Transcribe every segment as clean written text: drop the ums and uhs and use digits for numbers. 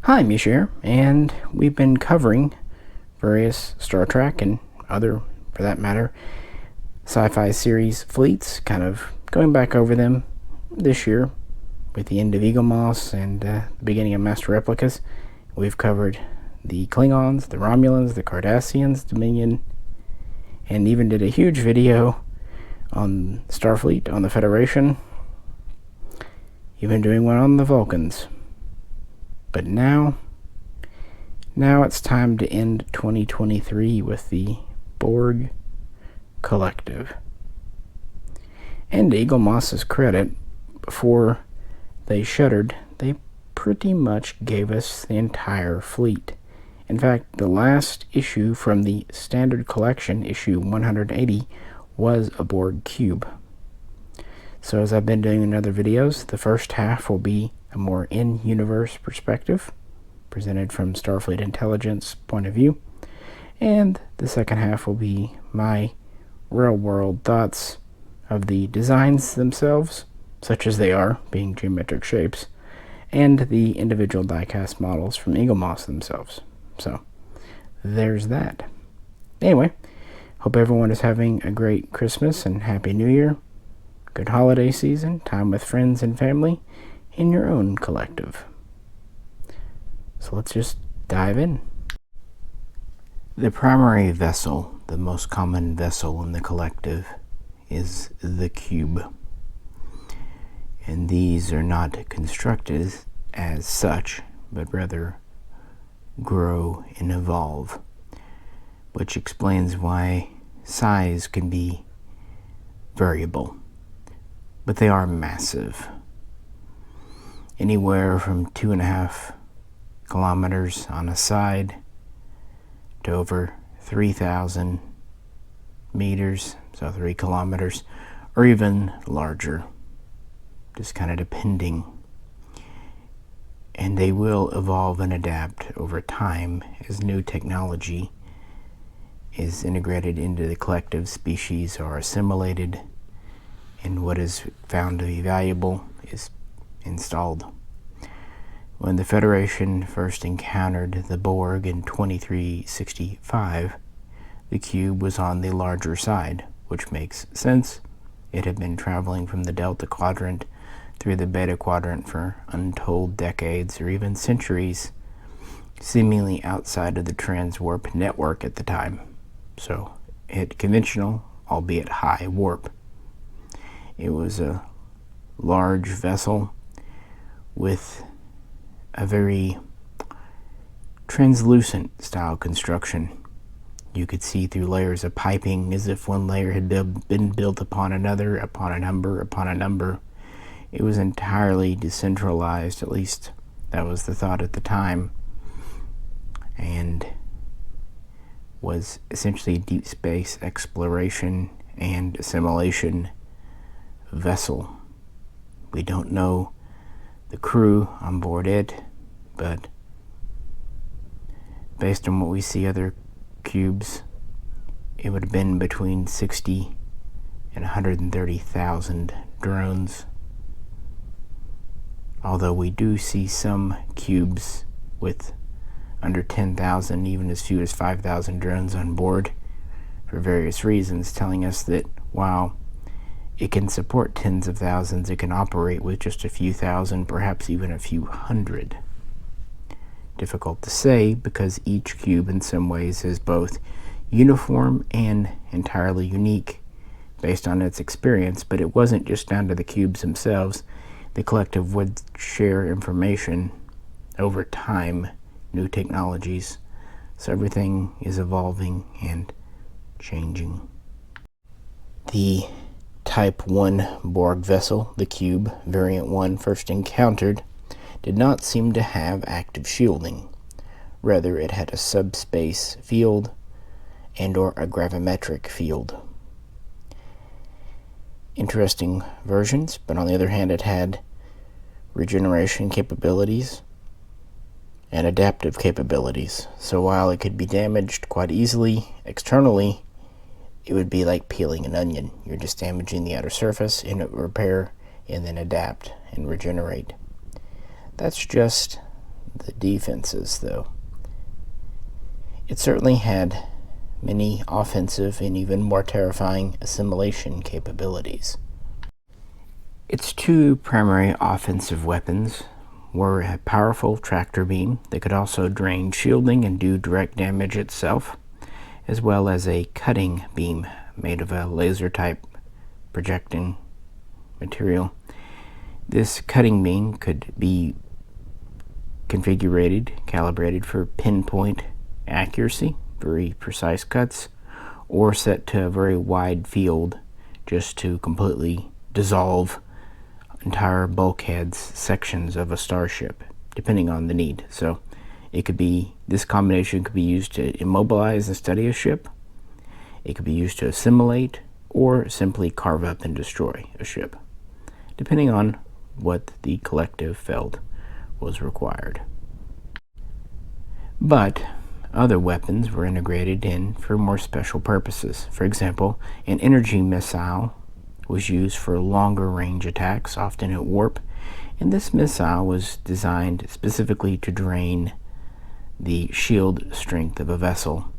Hi, Misha here, and we've been covering various Star Trek and other, for that matter, sci-fi series fleets, kind of going back over them this year with the end of Eaglemoss and the beginning of Master Replicas. We've covered the Klingons, the Romulans, the Cardassians, Dominion, and even did a huge video on Starfleet, on the Federation, even doing one on the Vulcans. But now it's time to end 2023 with the Borg Collective. And to Eaglemoss's credit, before they shuttered, they pretty much gave us the entire fleet. In fact, the last issue from the standard collection, issue 180, was a Borg cube. So as I've been doing in other videos, the first half will be a more in-universe perspective, presented from Starfleet Intelligence point of view, and the second half will be my real-world thoughts of the designs themselves, such as they are, being geometric shapes, and the individual die-cast models from Eaglemoss themselves. So, there's that. Anyway, hope everyone is having a great Christmas and Happy New Year, good holiday season, time with friends and family, in your own collective. So let's just dive in. The primary vessel, the most common vessel in the collective, is the cube. And these are not constructed as such, but rather grow and evolve, which explains why size can be variable. But they are massive. Anywhere from 2.5 kilometers on a side to over 3,000 meters, so 3 kilometers, or even larger, just kind of depending. And they will evolve and adapt over time as new technology is integrated into the collective, species are assimilated, and what is found to be valuable is installed. When the Federation first encountered the Borg in 2365, the cube was on the larger side, which makes sense. It had been traveling from the Delta Quadrant through the Beta Quadrant for untold decades or even centuries, seemingly outside of the transwarp network at the time. So it had conventional, albeit high warp. It was a large vessel with a very translucent style construction. You could see through layers of piping as if one layer had been built upon another, upon a number, upon a number. It was entirely decentralized, at least that was the thought at the time, and was essentially a deep space exploration and assimilation vessel. We don't know the crew on board it, but based on what we see other cubes, it would have been between 60 and 130,000 drones. Although we do see some cubes with under 10,000, even as few as 5,000 drones on board for various reasons, telling us that while it can support tens of thousands, it can operate with just a few thousand, perhaps even a few hundred. Difficult to say because each cube in some ways is both uniform and entirely unique based on its experience, but it wasn't just down to the cubes themselves. The collective would share information over time, new technologies, so everything is evolving and changing. The Type 1 Borg vessel, the Cube, Variant 1, first encountered, did not seem to have active shielding. Rather, it had a subspace field and or a gravimetric field. Interesting versions, but on the other hand, it had regeneration capabilities and adaptive capabilities. So while it could be damaged quite easily externally, it would be like peeling an onion. You're just damaging the outer surface, and it will repair and then adapt and regenerate. That's just the defenses, though. It certainly had many offensive and even more terrifying assimilation capabilities. Its two primary offensive weapons were a powerful tractor beam that could also drain shielding and do direct damage itself, as well as a cutting beam made of a laser-type projecting material. This cutting beam could be calibrated for pinpoint accuracy, very precise cuts, or set to a very wide field just to completely dissolve entire bulkheads, sections of a starship, depending on the need. So this combination could be used to immobilize and study a ship. It could be used to assimilate or simply carve up and destroy a ship, depending on what the collective felt was required. But other weapons were integrated in for more special purposes. For example, an energy missile was used for longer range attacks, often at warp, and this missile was designed specifically to drain the shield strength of a vessel.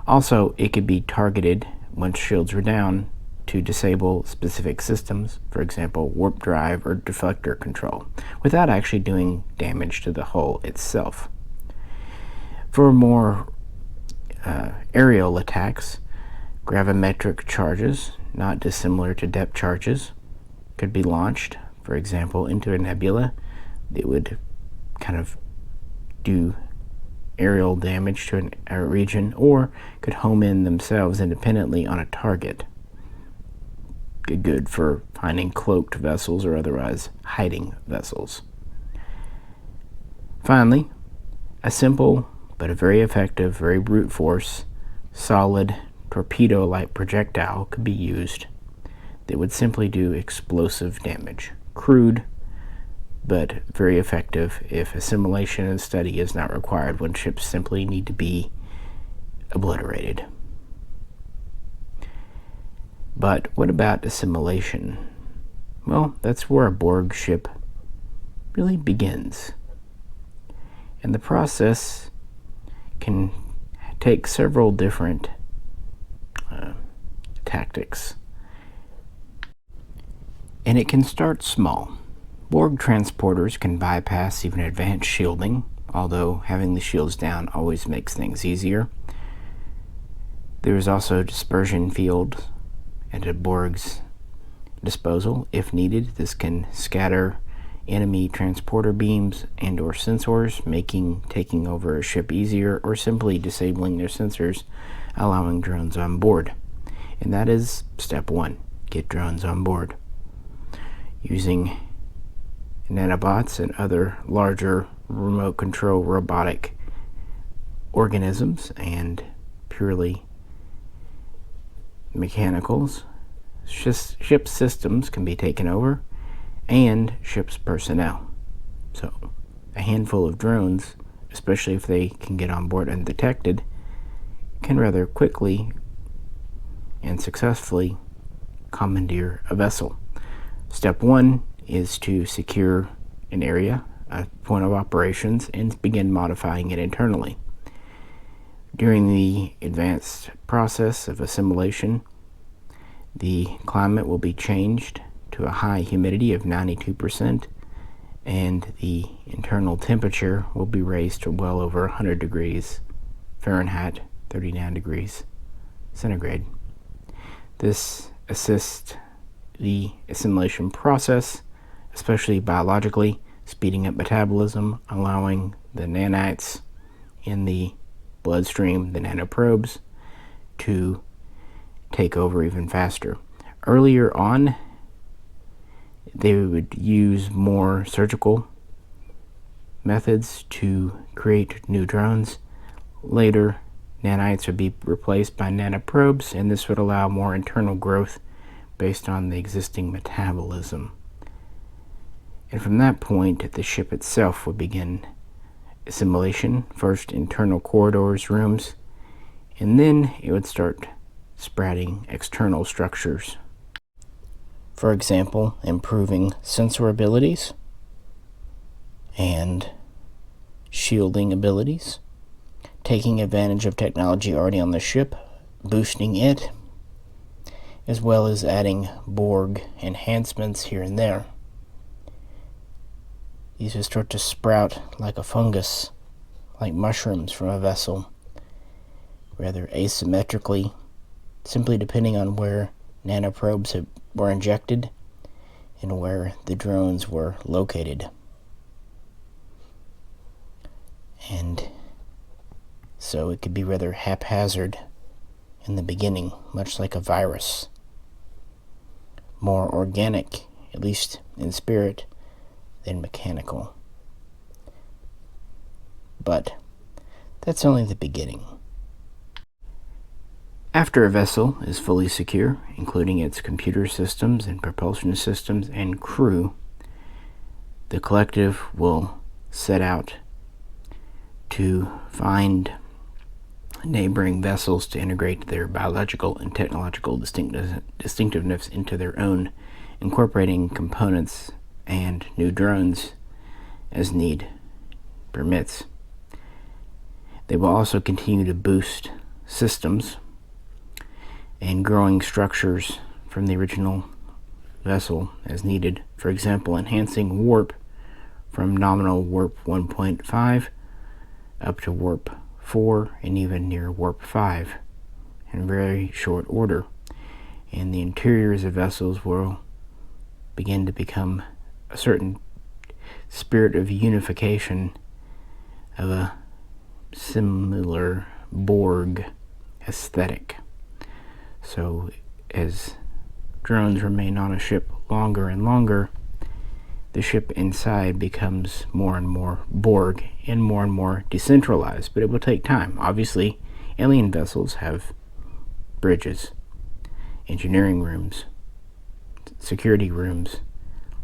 Also, it could be targeted once shields were down to disable specific systems, for example, warp drive or deflector control, without actually doing damage to the hull itself. For more aerial attacks, gravimetric charges, not dissimilar to depth charges, could be launched, for example, into a nebula. It would kind of do aerial damage to a region, or could home in themselves independently on a target. Good for finding cloaked vessels or otherwise hiding vessels. Finally, a simple but a very effective, very brute force, solid torpedo-like projectile could be used that would simply do explosive damage. Crude, but very effective if assimilation and study is not required when ships simply need to be obliterated. But what about assimilation? Well, that's where a Borg ship really begins. And the process can take several different tactics. And it can start small. Borg transporters can bypass even advanced shielding, although having the shields down always makes things easier. There is also dispersion field at a Borg's disposal. If needed, this can scatter enemy transporter beams and or sensors, making taking over a ship easier, or simply disabling their sensors, allowing drones on board. And that is step one: get drones on board. Using nanobots and other larger remote control robotic organisms and purely mechanicals, ship systems can be taken over, and ship's personnel. So a handful of drones, especially if they can get on board undetected, can rather quickly and successfully commandeer a vessel. Step one is to secure an area, a point of operations, and begin modifying it internally. During the advanced process of assimilation, the climate will be changed to a high humidity of 92%, and the internal temperature will be raised to well over 100 degrees Fahrenheit, 39 degrees centigrade. This assists the assimilation process, especially biologically, speeding up metabolism, allowing the nanites in the bloodstream, the nanoprobes, to take over even faster. Earlier on, they would use more surgical methods to create new drones. Later, nanites would be replaced by nanoprobes, and this would allow more internal growth based on the existing metabolism. And from that point, the ship itself would begin assimilation, first internal corridors, rooms, and then it would start spreading external structures. For example, improving sensor abilities and shielding abilities, taking advantage of technology already on the ship, boosting it, as well as adding Borg enhancements here and there. These will start to sprout like a fungus, like mushrooms from a vessel, rather asymmetrically, simply depending on where nanoprobes were injected and where the drones were located. And so it could be rather haphazard in the beginning, much like a virus. More organic, at least in spirit, than mechanical. But that's only the beginning. After a vessel is fully secure, including its computer systems and propulsion systems and crew, the collective will set out to find neighboring vessels to integrate their biological and technological distinctiveness into their own, incorporating components and new drones as need permits. They will also continue to boost systems and growing structures from the original vessel as needed. For example, enhancing warp from nominal warp 1.5 up to warp 4 and even near warp 5 in very short order. And the interiors of vessels will begin to become a certain spirit of unification of a similar Borg aesthetic. So as drones remain on a ship longer and longer, the ship inside becomes more and more Borg and more decentralized, but it will take time. Obviously, alien vessels have bridges, engineering rooms, security rooms,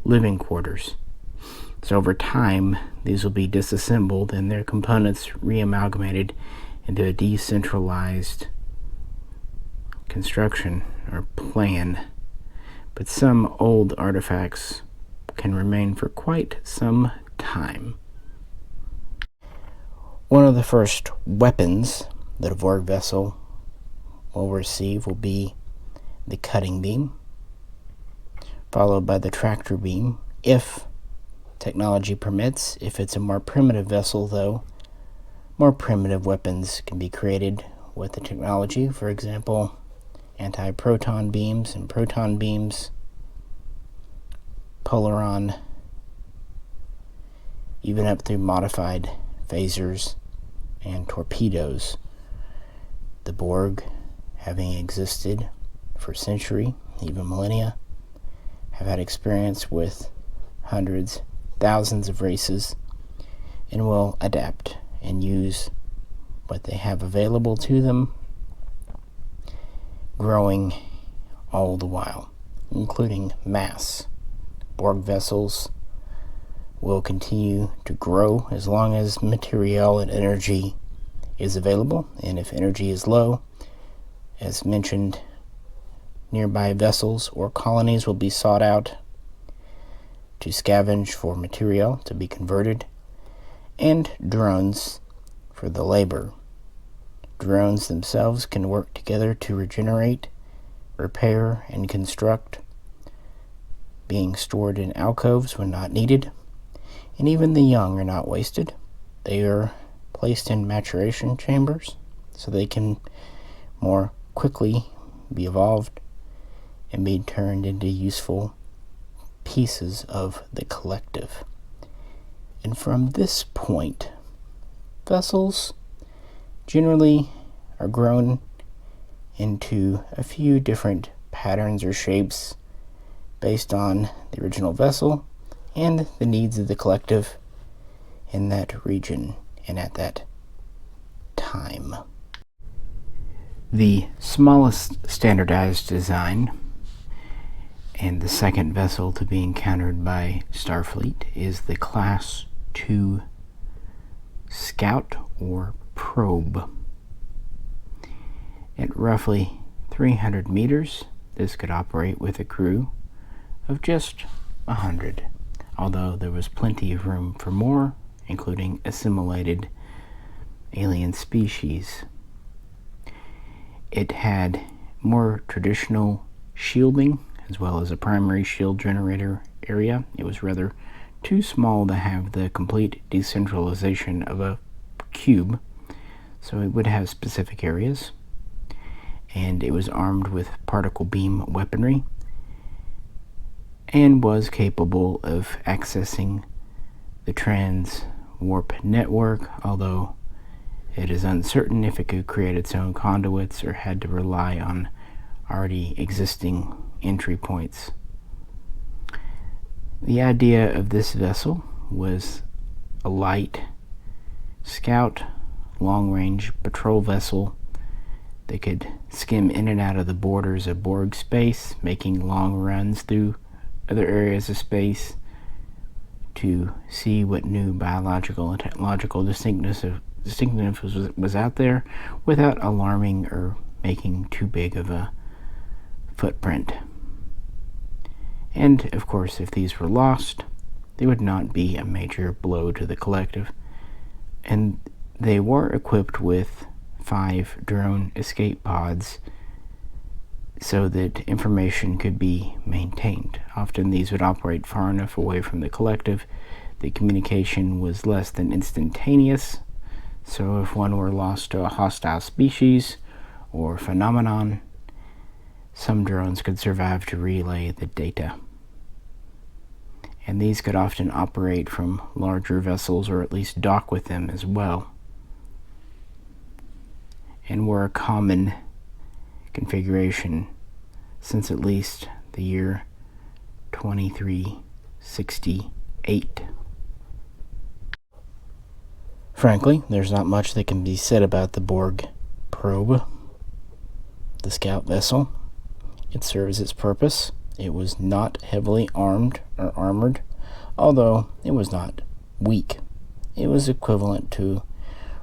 living quarters. So over time, these will be disassembled and their components reamalgamated into a decentralized construction or plan. But some old artifacts can remain for quite some time. One of the first weapons that a Borg vessel will receive will be the cutting beam, followed by the tractor beam, if technology permits. If it's a more primitive vessel, though, more primitive weapons can be created with the technology. For example, anti-proton beams and proton beams, polaron, even up through modified phasers and torpedoes. The Borg, having existed for a century, even millennia, have had experience with hundreds, thousands of races, and will adapt and use what they have available to them, growing all the while, including mass. Borg vessels will continue to grow as long as material and energy is available, and if energy is low, as mentioned, nearby vessels or colonies will be sought out to scavenge for material to be converted, and drones for the labor. Drones themselves can work together to regenerate, repair, and construct, being stored in alcoves when not needed, and even the young are not wasted. They are placed in maturation chambers so they can more quickly be evolved and be turned into useful pieces of the collective. And from this point, vessels generally are grown into a few different patterns or shapes based on the original vessel and the needs of the collective in that region and at that time. The smallest standardized design and the second vessel to be encountered by Starfleet is the Class 2 Scout or Probe. At roughly 300 meters, this could operate with a crew of just 100, although there was plenty of room for more including assimilated alien species. It had more traditional shielding, as well as a primary shield generator area. It was rather too small to have the complete decentralization of a cube, so it would have specific areas. And it was armed with particle beam weaponry and was capable of accessing the trans-warp network, although it is uncertain if it could create its own conduits or had to rely on already existing entry points. The idea of this vessel was a light scout, long-range patrol vessel that could skim in and out of the borders of Borg space, making long runs through other areas of space to see what new biological and technological distinctiveness was out there without alarming or making too big of a footprint. And, of course, if these were lost, they would not be a major blow to the collective. And they were equipped with 5 drone escape pods so that information could be maintained. Often these would operate far enough away from the collective that communication was less than instantaneous. So if one were lost to a hostile species or phenomenon, some drones could survive to relay the data. And these could often operate from larger vessels or at least dock with them as well, and were a common configuration since at least the year 2368. Frankly, there's not much that can be said about the Borg probe, the scout vessel. It serves its purpose. It was not heavily armed or armored, although it was not weak. It was equivalent to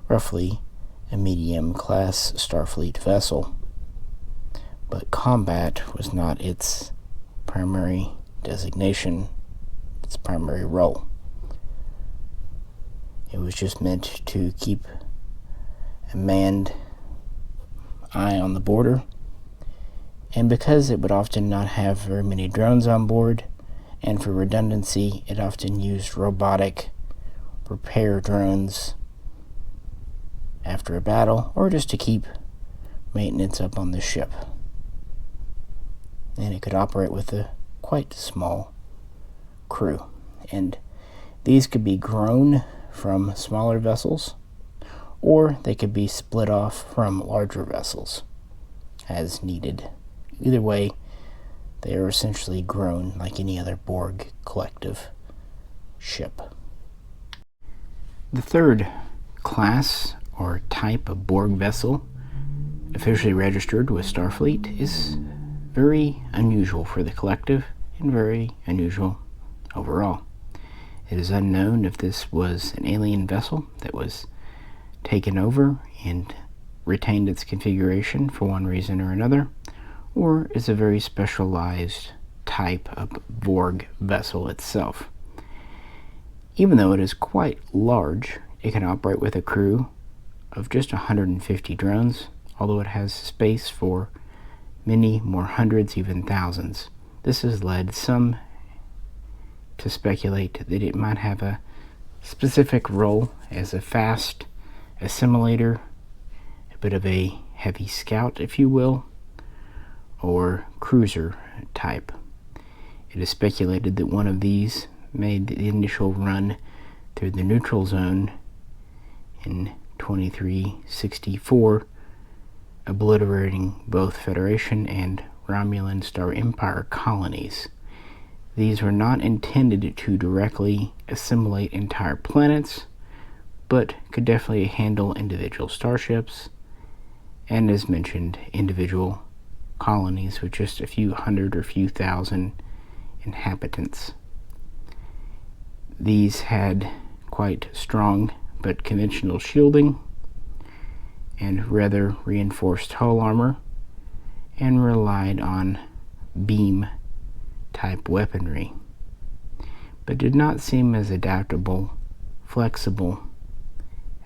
roughly a medium-class Starfleet vessel. But combat was not its primary designation, its primary role. It was just meant to keep a manned eye on the border, and because it would often not have very many drones on board, and for redundancy, it often used robotic repair drones after a battle, or just to keep maintenance up on the ship. And it could operate with a quite small crew. And these could be grown from smaller vessels, or they could be split off from larger vessels as needed. Either way, they are essentially grown like any other Borg collective ship. The third class or type of Borg vessel officially registered with Starfleet is very unusual for the collective and very unusual overall. It is unknown if this was an alien vessel that was taken over and retained its configuration for one reason or another, or is a very specialized type of Borg vessel itself. Even though it is quite large, it can operate with a crew of just 150 drones, although it has space for many more hundreds, even thousands. This has led some to speculate that it might have a specific role as a fast assimilator, a bit of a heavy scout, if you will, or cruiser type. It is speculated that one of these made the initial run through the neutral zone in 2364, obliterating both Federation and Romulan Star Empire colonies. These were not intended to directly assimilate entire planets, but could definitely handle individual starships, and as mentioned, individual colonies with just a few hundred or few thousand inhabitants. These had quite strong but conventional shielding and rather reinforced hull armor, and relied on beam type weaponry, but did not seem as adaptable flexible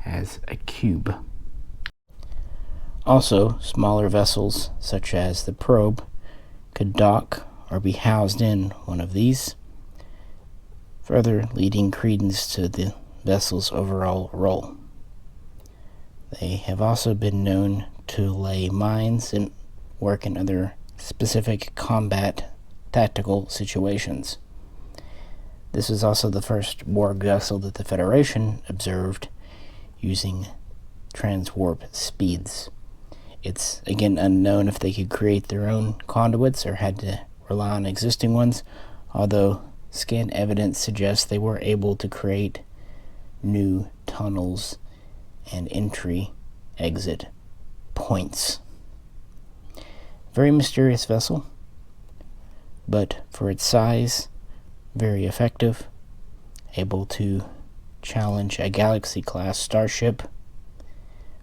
as a cube. Also, smaller vessels such as the probe could dock or be housed in one of these, further leading credence to the vessel's overall role. They have also been known to lay mines and work in other specific combat tactical situations. This is also the first Borg vessel that the Federation observed using transwarp speeds. It's again unknown if they could create their own conduits or had to rely on existing ones, although scant evidence suggests they were able to create new tunnels and entry-exit points. Very mysterious vessel, but for its size, very effective, able to challenge a Galaxy-class starship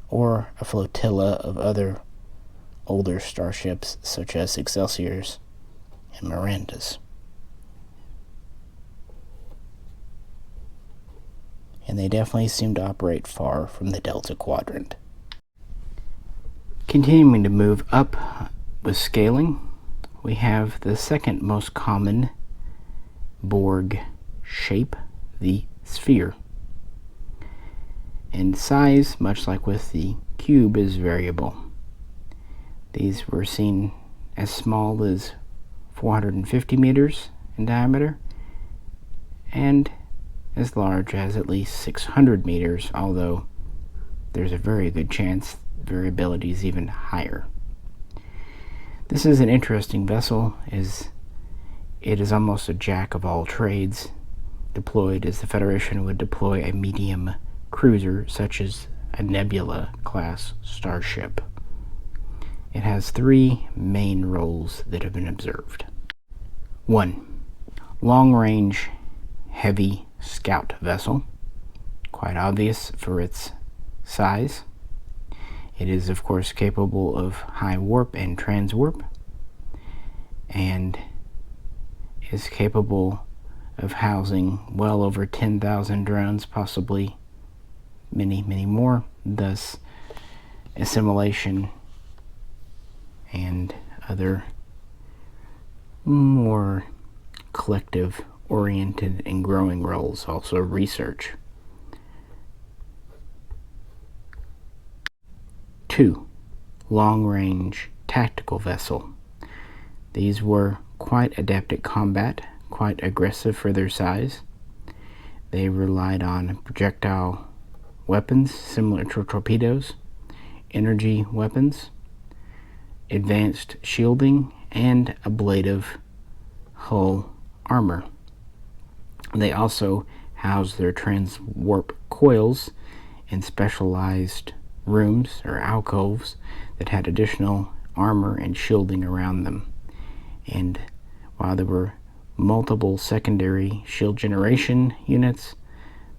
or a flotilla of other older starships such as Excelsiors and Mirandas. And they definitely seem to operate far from the Delta Quadrant. Continuing to move up with scaling, we have the second most common Borg shape, the sphere. And size, much like with the cube, is variable. These were seen as small as 450 meters in diameter and as large as at least 600 meters, although there's a very good chance variability is even higher. This is an interesting vessel, as it is almost a jack of all trades, deployed as the Federation would deploy a medium cruiser such as a Nebula-class starship. It has three main roles that have been observed. 1. Long-range, heavy scout vessel, quite obvious for its size. It is, of course, capable of high warp and transwarp, and is capable of housing well over 10,000 drones, possibly many, many more, thus assimilation and other more collective-oriented and growing roles, also research. 2. Long-range tactical vessel. These were quite adept at combat, quite aggressive for their size. They relied on projectile weapons similar to torpedoes, energy weapons, advanced shielding, and ablative hull armor. They also housed their transwarp coils in specialized rooms or alcoves that had additional armor and shielding around them. And while there were multiple secondary shield generation units,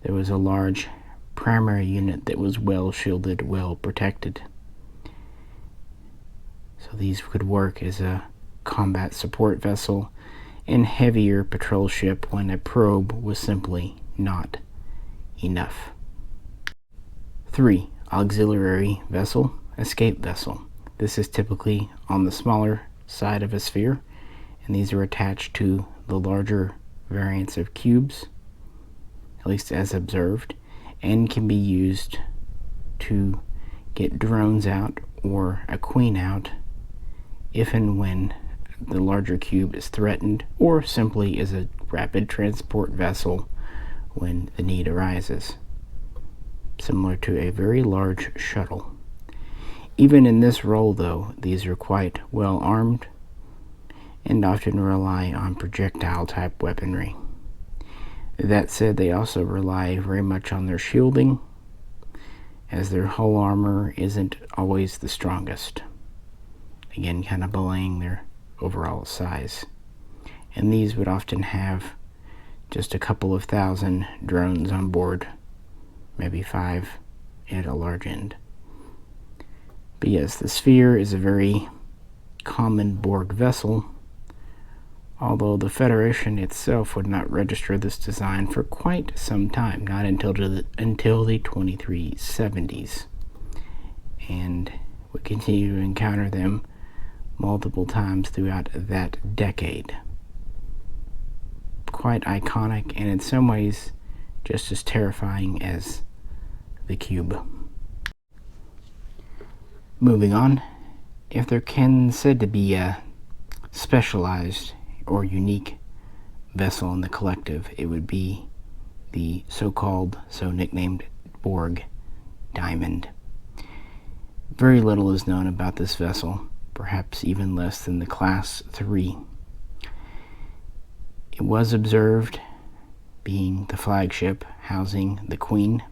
there was a large primary unit that was well shielded, well protected. So these could work as a combat support vessel and heavier patrol ship when a probe was simply not enough. 3. Auxiliary vessel, escape vessel. This is typically on the smaller side of a sphere, and these are attached to the larger variants of cubes, at least as observed, and can be used to get drones out or a queen out if and when the larger cube is threatened, or simply as a rapid transport vessel when the need arises, similar to a very large shuttle. Even in this role, though, these are quite well armed and often rely on projectile-type weaponry. That said, they also rely very much on their shielding, as their hull armor isn't always the strongest. Again, kind of belying their overall size. And these would often have just a couple of thousand drones on board, maybe 5 at a large end. But yes, the sphere is a very common Borg vessel, although the Federation itself would not register this design for quite some time, not until the 2370s, and we continue to encounter them multiple times throughout that decade. Quite iconic, and in some ways just as terrifying as the cube. Moving on, if there can said to be a specialized or unique vessel in the collective, it would be the so nicknamed Borg Diamond. Very little is known about this vessel, perhaps even less than the Class 3. It was observed being the flagship housing the Queen,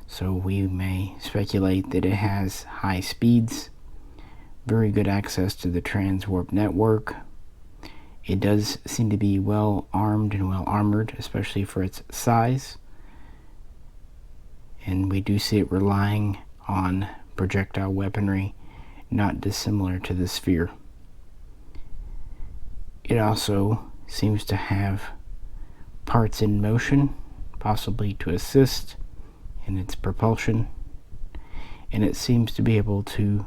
so we may speculate that it has high speeds, very good access to the transwarp network. It does seem to be well armed and well armored, especially for its size, and we do see it relying on projectile weaponry not dissimilar to the Sphere. It also seems to have parts in motion, possibly to assist in its propulsion, and it seems to be able to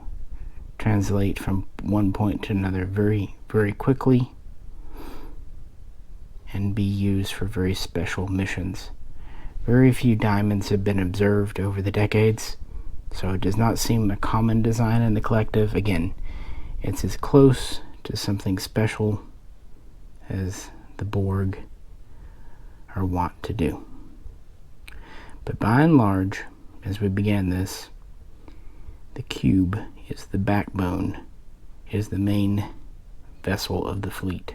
translate from one point to another very, very quickly and be used for very special missions. Very few diamonds have been observed over the decades, so it does not seem a common design in the collective. Again, it's as close to something special as the Borg are wont to do. But by and large, as we began this, the cube is the backbone, is the main vessel of the fleet.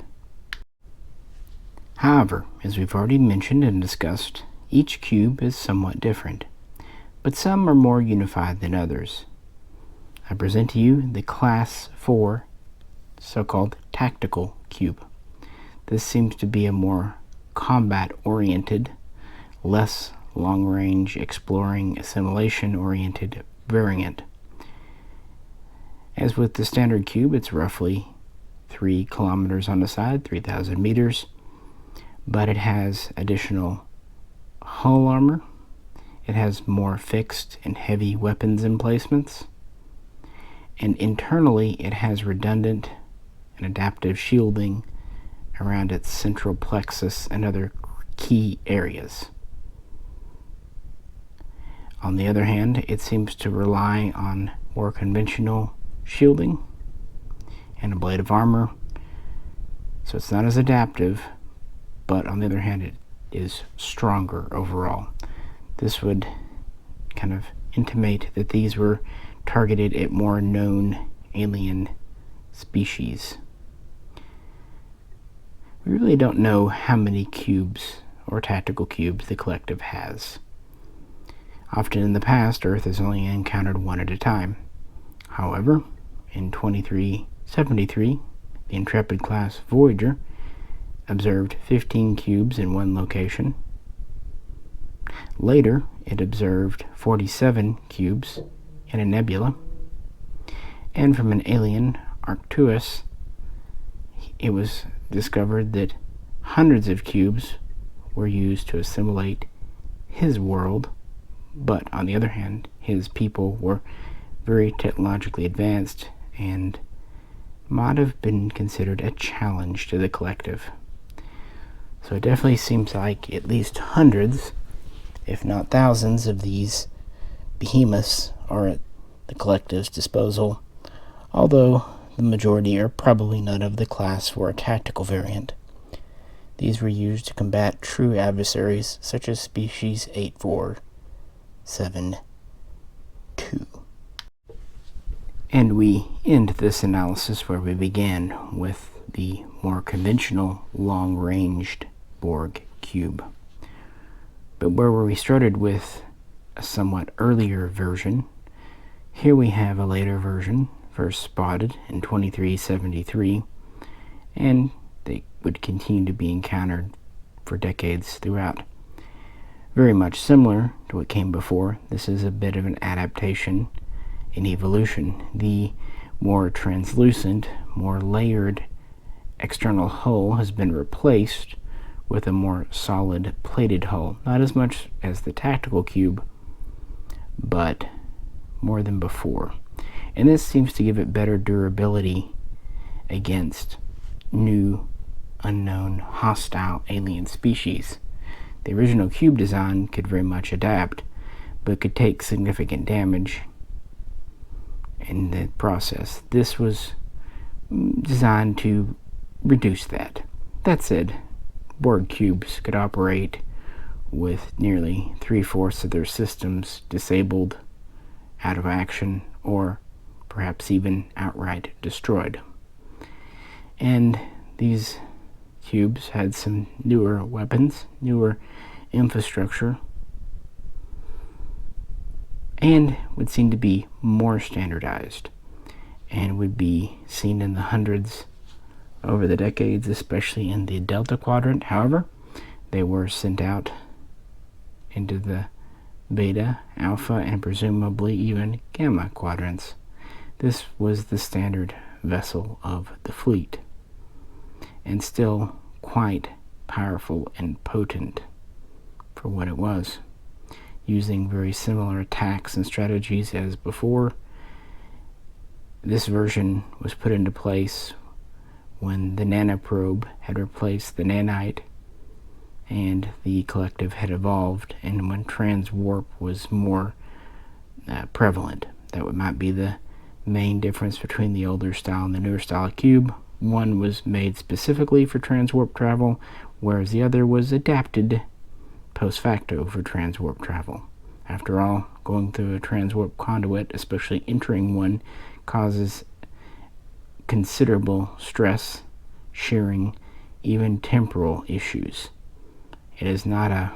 However, as we've already mentioned and discussed, each cube is somewhat different, but some are more unified than others. I present to you the Class 4, so-called tactical cube. This seems to be a more combat-oriented, less long-range exploring, assimilation-oriented variant. As with the standard cube, it's roughly 3 kilometers on the side, 3,000 meters, but it has additional hull armor. It has more fixed and heavy weapons emplacements, and internally it has redundant and adaptive shielding around its central plexus and other key areas. On the other hand, it seems to rely on more conventional shielding and a blade of armor, so it's not as adaptive, but on the other hand it is stronger overall. This would kind of intimate that these were targeted at more known alien species. We really don't know how many cubes or tactical cubes the collective has. Often in the past, Earth has only encountered one at a time. However, in 2373, the Intrepid-class Voyager observed 15 cubes in one location. Later, it observed 47 cubes in a nebula. And from an alien, Arcturus, it was discovered that hundreds of cubes were used to assimilate his world, but on the other hand, his people were very technologically advanced and might have been considered a challenge to the collective. So it definitely seems like at least hundreds, if not thousands, of these behemoths are at the collective's disposal, although the majority are probably not of the class for a tactical variant. These were used to combat true adversaries such as Species 8472. And we end this analysis where we began, with the more conventional long-ranged Borg cube. But where we started with a somewhat earlier version, here we have a later version, first spotted in 2373, and they would continue to be encountered for decades throughout. Very much similar to what came before, this is a bit of an adaptation in evolution. The more translucent, more layered external hull has been replaced with a more solid plated hull. Not as much as the tactical cube, but more than before. And this seems to give it better durability against new, unknown, hostile alien species. The original cube design could very much adapt, but could take significant damage in the process. This was designed to reduce that. That said, Borg cubes could operate with nearly 3/4 of their systems disabled, out of action, or perhaps even outright destroyed. And these cubes had some newer weapons, newer infrastructure, and would seem to be more standardized, and would be seen in the hundreds over the decades, especially in the Delta Quadrant. However, they were sent out into the Beta, Alpha, and presumably even Gamma quadrants. This was the standard vessel of the fleet, and still quite powerful and potent for what it was, using very similar attacks and strategies as before. This version was put into place when the nanoprobe had replaced the nanite and the collective had evolved, and when transwarp was more prevalent. That might be the main difference between the older style and the newer style cube. One was made specifically for transwarp travel, whereas the other was adapted post facto for transwarp travel. After all, going through a transwarp conduit, especially entering one, causes considerable stress, shearing, even temporal issues. It is not a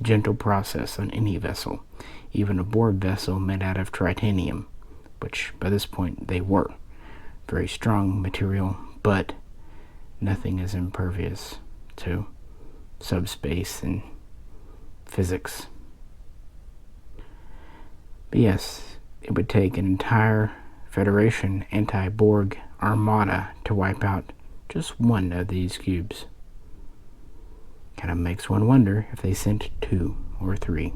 gentle process on any vessel, even a Borg vessel made out of titanium, which by this point they were. Very strong material, but nothing is impervious to subspace and physics. But yes, it would take an entire Federation anti-Borg armada to wipe out just one of these cubes. Kind of makes one wonder if they sent 2 or 3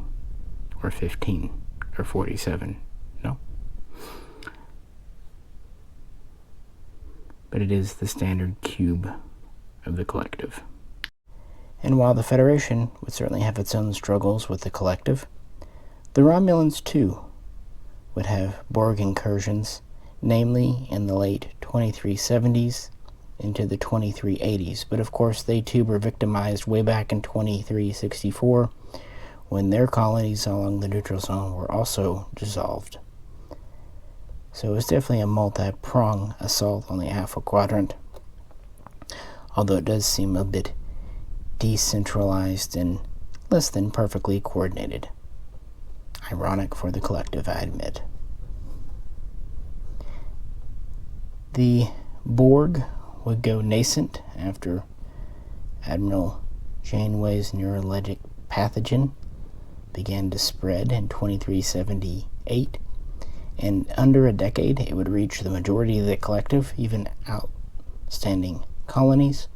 or 15 or 47. No? But it is the standard cube of the collective. And while the Federation would certainly have its own struggles with the collective, the Romulans too would have Borg incursions, namely in the late 2370s into the 2380s. But of course they too were victimized way back in 2364 when their colonies along the neutral zone were also dissolved. So it was definitely a multi-pronged assault on the Alpha Quadrant, although it does seem a bit decentralized and less than perfectly coordinated. Ironic for the collective, I admit. The Borg would go nascent after Admiral Janeway's neurolytic pathogen began to spread in 2378, and under a decade it would reach the majority of the collective, even outstanding colonies,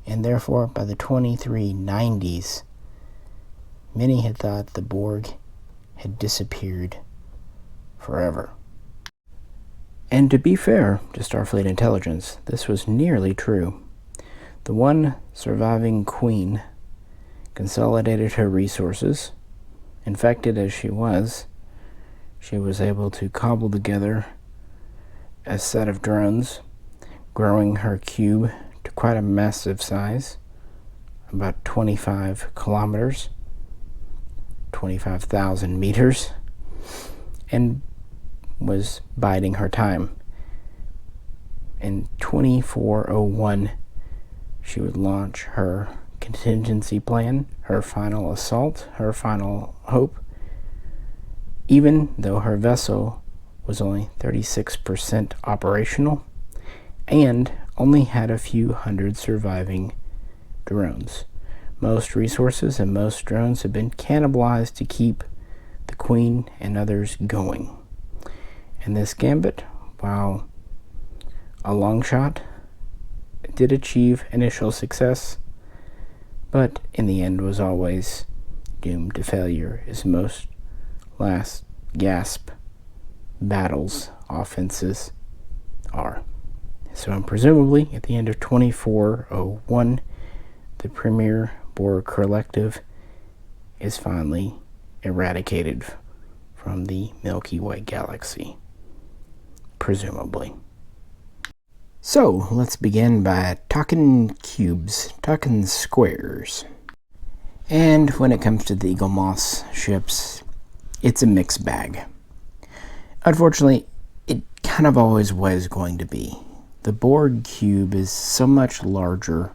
and therefore by the 2390s many had thought the Borg had disappeared forever. And to be fair to Starfleet intelligence, this was nearly true. The one surviving queen consolidated her resources. Infected as she was able to cobble together a set of drones, growing her cube to quite a massive size, about 25 kilometers, 25,000 meters, and was biding her time. In 2401, she would launch her contingency plan, her final assault, her final hope, even though her vessel was only 36% operational and only had a few hundred surviving drones. Most resources and most drones have been cannibalized to keep the Queen and others going. And this gambit, while a long shot, did achieve initial success, but in the end was always doomed to failure, as most last gasp battles offenses are. So presumably at the end of 2401, the premier Borg collective is finally eradicated from the Milky Way galaxy. Presumably. So let's begin by talking cubes, talking squares. And when it comes to the Eaglemoss ships, it's a mixed bag. Unfortunately, it kind of always was going to be. The Borg cube is so much larger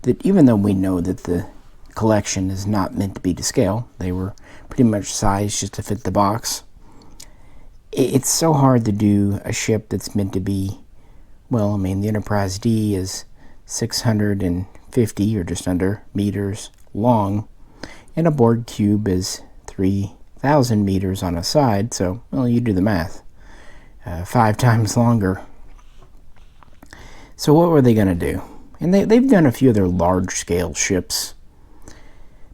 that even though we know that the collection is not meant to be to scale, they were pretty much sized just to fit the box, it's so hard to do a ship that's meant to be, well, I mean, the Enterprise D is 650 or just under meters long, and a Borg cube is 3,000 meters on a side, so, well, you do the math. 5 times longer. So what were they going to do? And they've done a few other large-scale ships.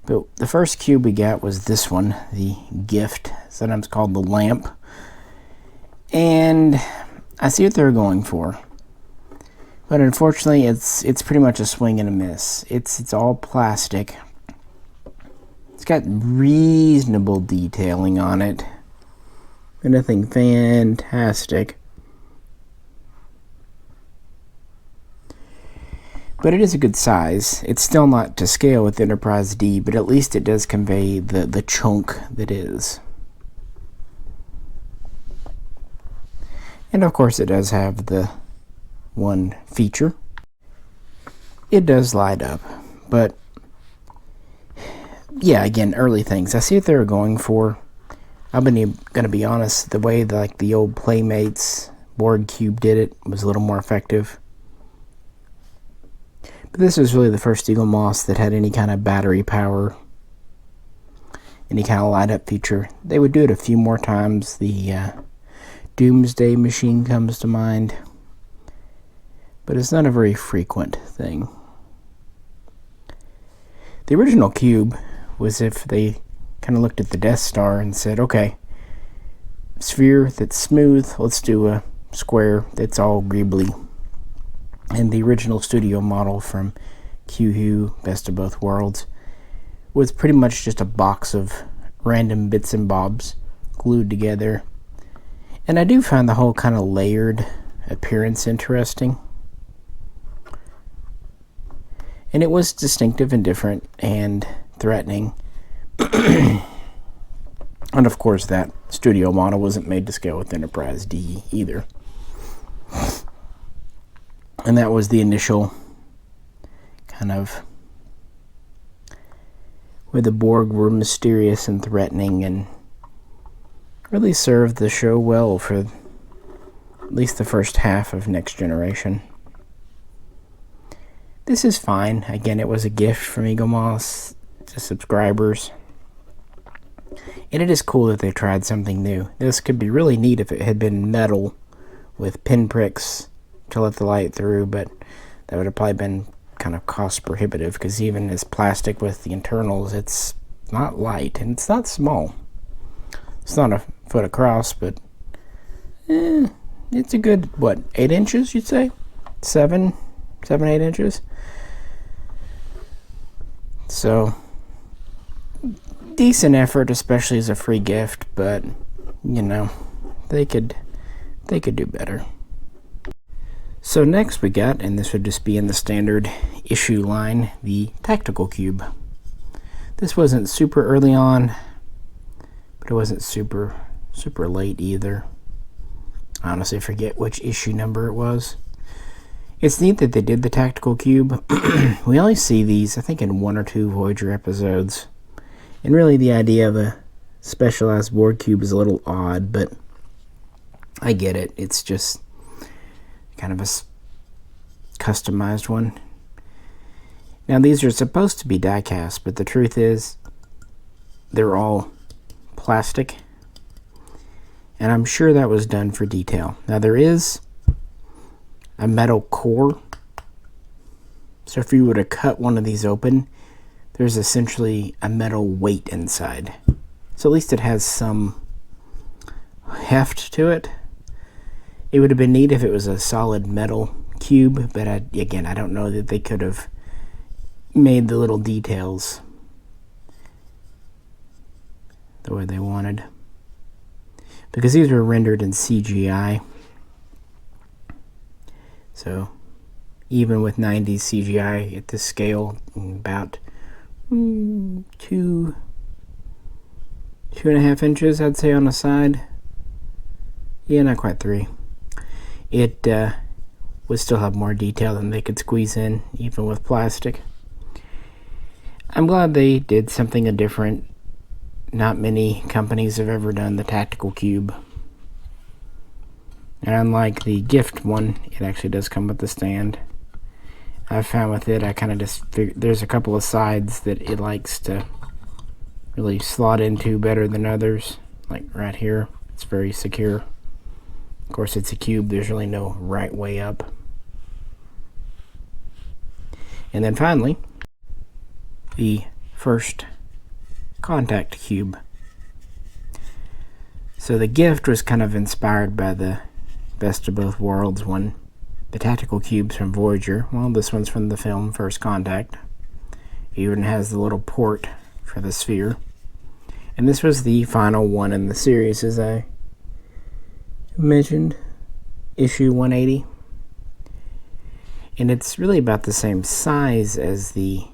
But the first cube we got was this one, the Gift, sometimes called the Lamp. And I see what they're going for. But unfortunately, it's pretty much a swing and a miss. It's all plastic. It's got reasonable detailing on it. But nothing fantastic. But it is a good size. It's still not to scale with Enterprise D, but at least it does convey the chunk that is. And of course it does have the one feature. It does light up, but yeah, again, early things. I see what they were going for. I'm gonna be honest, the way like the old Playmates Borg cube did it was a little more effective. But this was really the first Eaglemoss that had any kind of battery power, any kind of light up feature. They would do it a few more times. The Doomsday machine comes to mind, but it's not a very frequent thing. The original cube was if they kind of looked at the Death Star and said, okay, sphere that's smooth, let's do a square that's all greebly. And the original studio model from Q-Who, Best of Both Worlds, was pretty much just a box of random bits and bobs glued together. And I do find the whole kind of layered appearance interesting. And it was distinctive and different and threatening. And of course that studio model wasn't made to scale with Enterprise D either. And that was the initial kind of where the Borg were mysterious and threatening and really served the show well for at least the first half of Next Generation. This is fine. Again, it was a gift from Eaglemoss to subscribers. And it is cool that they tried something new. This could be really neat if it had been metal with pinpricks to let the light through, but that would have probably been kind of cost prohibitive because even as plastic with the internals, it's not light and it's not small. It's not a foot across, but it's a good, 8 inches you'd say? 7, 8 inches? So decent effort, especially as a free gift, but you know, they could do better. So next we got, and this would just be in the standard issue line, the Tactical Cube. This wasn't super early on, but it wasn't super late either. I honestly forget which issue number it was. It's neat that they did the Tactical Cube. We only see these, I think, in 1 or 2 Voyager episodes. And really the idea of a specialized Borg cube is a little odd, but I get it. It's just kind of a customized one. Now these are supposed to be die cast, but the truth is they're all plastic, and I'm sure that was done for detail. Now there is a metal core So if you were to cut one of these open, there's essentially a metal weight inside. So at least it has some heft to it. It would have been neat if it was a solid metal cube, but again, I don't know that they could have made the little details the way they wanted. Because these were rendered in CGI. So even with 90s CGI at this scale, about 2.5 inches, I'd say, on the side. Yeah, not quite 3. It would still have more detail than they could squeeze in, even with plastic. I'm glad they did something different. Not many companies have ever done the tactical cube. And unlike the gift one, it actually does come with the stand. I've found with it, I kind of just figured there's a couple of sides that it likes to really slot into better than others. Like right here, it's very secure. Of course, it's a cube, there's really no right way up. And then finally, the first contact cube. So the gift was kind of inspired by the Best of Both Worlds one. The tactical cubes from Voyager. Well, this one's from the film First Contact. It even has the little port for the sphere. And this was the final one in the series, as I mentioned, issue 180. And it's really about the same size as the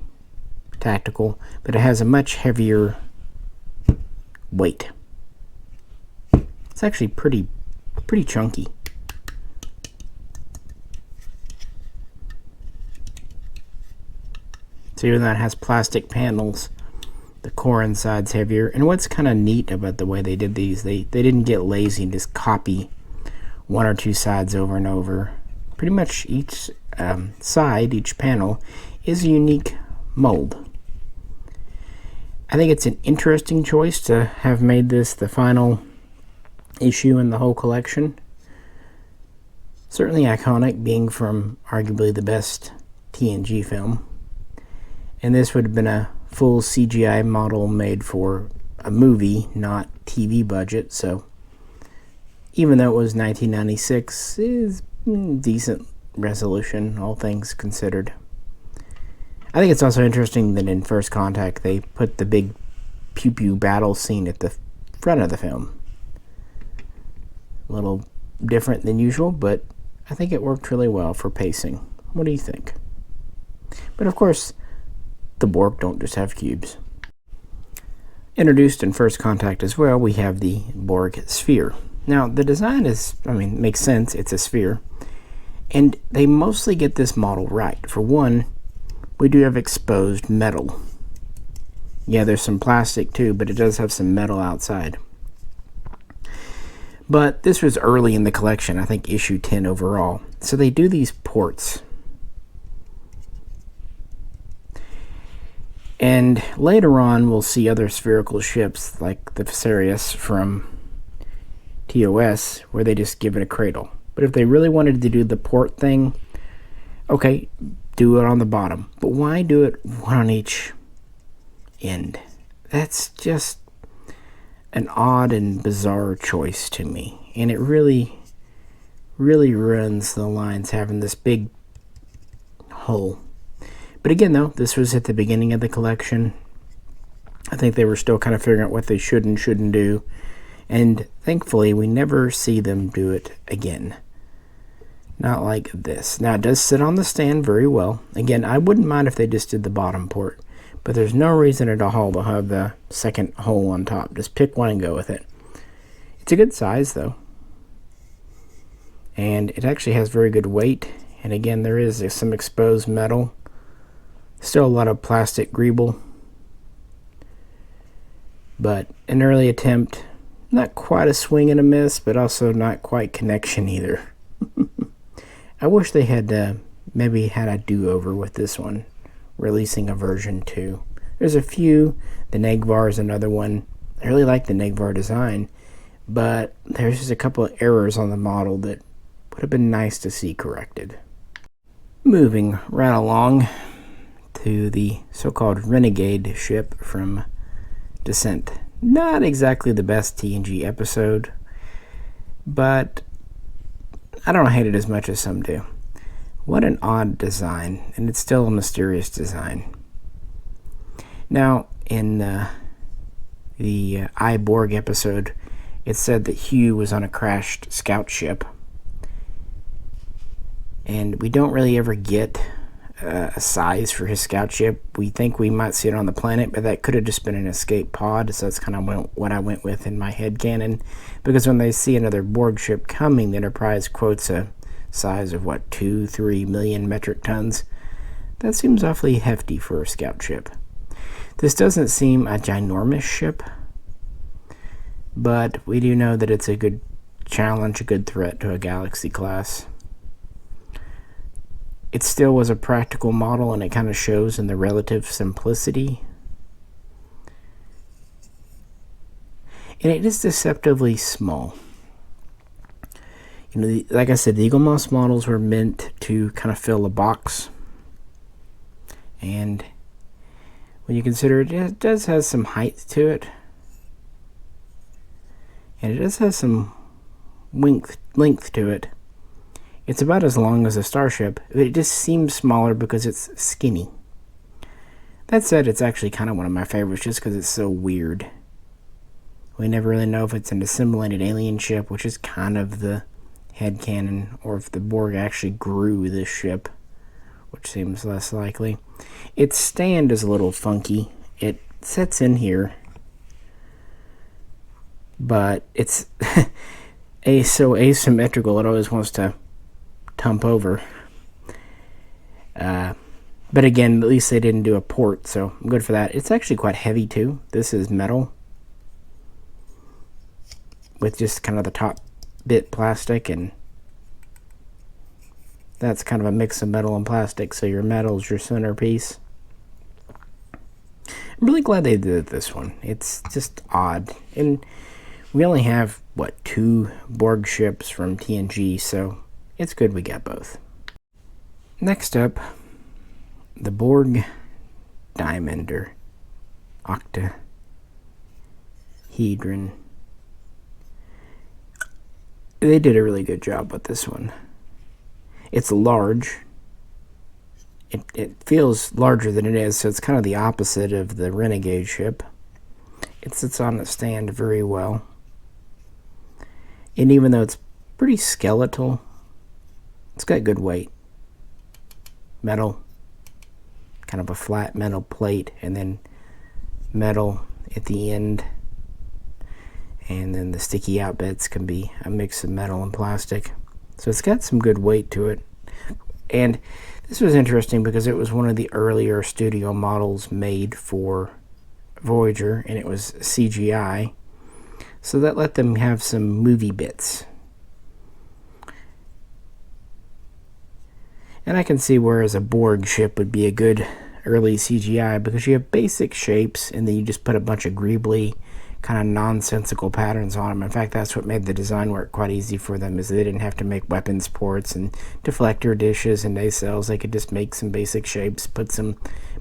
tactical, but it has a much heavier weight. It's actually pretty chunky. So even though it has plastic panels, the core inside's heavier. And what's kind of neat about the way they did these, they didn't get lazy and just copy one or two sides over and over. Pretty much each side, each panel, is a unique mold. I think it's an interesting choice to have made this the final issue in the whole collection. Certainly iconic, being from arguably the best TNG film. And this would have been a full CGI model made for a movie, not TV budget, so even though it was 1996, it is decent resolution, all things considered. I think it's also interesting that in First Contact they put the big pew-pew battle scene at the front of the film. A little different than usual, but I think it worked really well for pacing. What do you think? But of course, the Borg don't just have cubes. Introduced in First Contact as well, we have the Borg sphere. Now, the design makes sense. It's a sphere. And they mostly get this model right. For one, we do have exposed metal. Yeah, there's some plastic too, but it does have some metal outside. But this was early in the collection, I think issue 10 overall. So they do these ports. And later on, we'll see other spherical ships like the Sirius from TOS, where they just give it a cradle. But if they really wanted to do the port thing, okay, do it on the bottom. But why do it one on each end? That's just an odd and bizarre choice to me. And it really ruins the lines having this big hole. But again, though, this was at the beginning of the collection. I think they were still kind of figuring out what they should and shouldn't do. And thankfully, we never see them do it again. Not like this. Now, it does sit on the stand very well. Again, I wouldn't mind if they just did the bottom port. But there's no reason at all to have the second hole on top. Just pick one and go with it. It's a good size, though. And it actually has very good weight. And again, there is some exposed metal. Still a lot of plastic greeble. But an early attempt, not quite a swing and a miss, but also not quite connection either. I wish they had maybe had a do-over with this one, releasing a version 2. There's a few. The Negvar is another one. I really like the Negvar design, but there's just a couple of errors on the model that would have been nice to see corrected. Moving right along, to the so-called Renegade ship from Descent. Not exactly the best TNG episode, but I don't hate it as much as some do. What an odd design, and it's still a mysterious design. Now, in the Borg episode, it said that Hugh was on a crashed scout ship, and we don't really ever get a size for his scout ship. We think we might see it on the planet, but that could have just been an escape pod, so that's kind of what I went with in my head canon, because when they see another Borg ship coming, the Enterprise quotes a size of 2-3 million metric tons. That seems awfully hefty for a scout ship. This doesn't seem a ginormous ship, but we do know that it's a good challenge, a good threat to a Galaxy class. It still was a practical model, and it kind of shows in the relative simplicity. And it is deceptively small. Like I said, the Eaglemoss models were meant to kind of fill a box. And when you consider it does have some height to it. And it does have some length to it. It's about as long as a starship, but it just seems smaller because it's skinny. That said, it's actually kind of one of my favorites just because it's so weird. We never really know if it's an assimilated alien ship, which is kind of the headcanon, or if the Borg actually grew this ship, which seems less likely. Its stand is a little funky. It sits in here, but it's so asymmetrical it always wants to tump over. But again, at least they didn't do a port, so I'm good for that. It's actually quite heavy too. This is metal with just kind of the top bit plastic, and that's kind of a mix of metal and plastic, so your metal's your centerpiece. I'm really glad they did this one. It's just odd, and we only have 2 Borg ships from TNG, so it's good we got both. Next up, the Borg Diamond, or Octahedron. They did a really good job with this one. It's large. It feels larger than it is, so it's kind of the opposite of the Renegade ship. It sits on the stand very well. And even though it's pretty skeletal, it's got good weight. Metal, kind of a flat metal plate, and then metal at the end. And then the sticky out bits can be a mix of metal and plastic. So it's got some good weight to it. And this was interesting because it was one of the earlier studio models made for Voyager, and it was CGI. So that let them have some movie bits. And I can see whereas a Borg ship would be a good early CGI, because you have basic shapes and then you just put a bunch of greebly kind of nonsensical patterns on them. In fact, that's what made the design work quite easy for them, is they didn't have to make weapons ports and deflector dishes and nacelles. They could just make some basic shapes, put some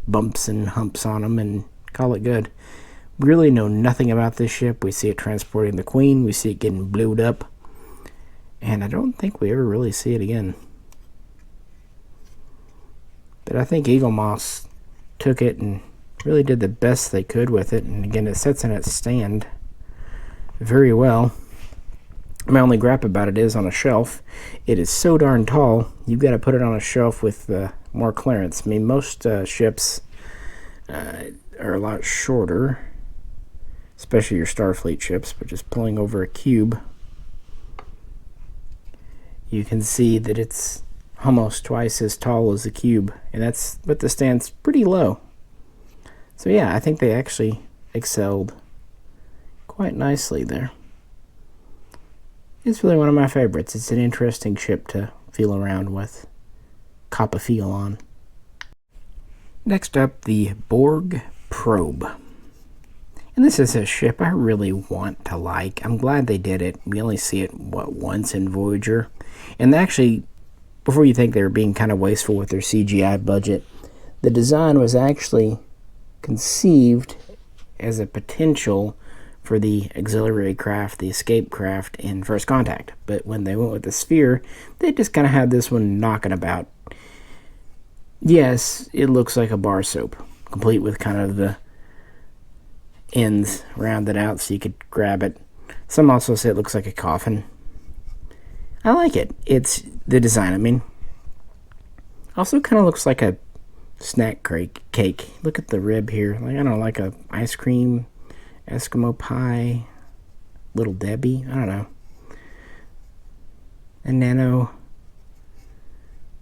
bumps and humps on them, and call it good. We really know nothing about this ship. We see it transporting the Queen. We see it getting blowed up. And I don't think we ever really see it again. But I think Eaglemoss took it and really did the best they could with it. And again, it sits in its stand very well. My only gripe about it is on a shelf. It is so darn tall, you've got to put it on a shelf with more clearance. I mean, most ships are a lot shorter, especially your Starfleet ships, but just pulling over a cube, you can see that it's almost twice as tall as the cube, and that's but the stand's pretty low. So yeah, I think they actually excelled quite nicely there. It's really one of my favorites. It's an interesting ship to feel around with, cop a feel on. Next up, the Borg Probe. And this is a ship I really want to like. I'm glad they did it. We only see it, once in Voyager. And actually, before you think they were being kind of wasteful with their CGI budget, the design was actually conceived as a potential for the auxiliary craft, the escape craft in First Contact. But when they went with the sphere, they just kind of had this one knocking about. Yes, it looks like a bar soap, complete with kind of the ends rounded out so you could grab it. Some also say it looks like a coffin. I like it. It's the design, I mean. Also kind of looks like a snack cake. Look at the rib here. Like, I don't know, like a ice cream, Eskimo pie, Little Debbie. I don't know. A nano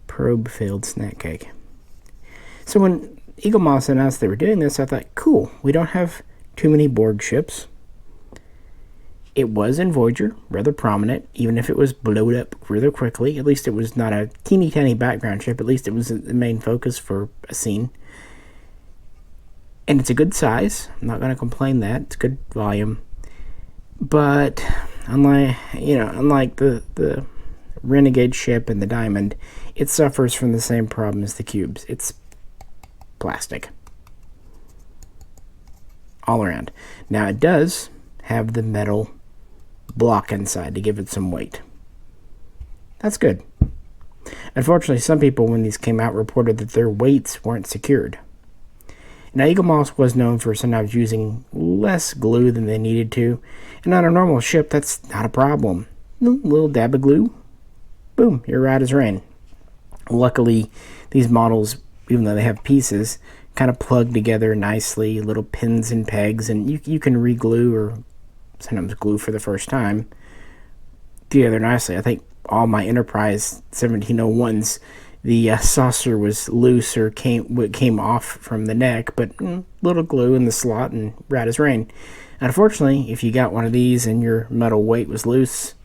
probe-filled snack cake. So when Eaglemoss announced they were doing this, I thought, cool, we don't have too many Borg ships. It was in Voyager, rather prominent, even if it was blown up rather quickly. At least it was not a teeny tiny background ship. At least it was the main focus for a scene. And it's a good size. I'm not going to complain that. It's good volume. But unlike the Renegade ship and the Diamond, it suffers from the same problem as the cubes. It's plastic all around. Now it does have the metal block inside to give it some weight. That's good. Unfortunately, some people, when these came out, reported that their weights weren't secured. Now, Eaglemoss was known for sometimes using less glue than they needed to, and on a normal ship, that's not a problem. A little dab of glue, boom, you're right as rain. Luckily, these models, even though they have pieces, kind of plug together nicely, little pins and pegs, and you can re-glue or sometimes glue for the first time together nicely. I think all my Enterprise 1701s, the saucer was loose or came off from the neck, but little glue in the slot and right as rain. Unfortunately, if you got one of these and your metal weight was loose,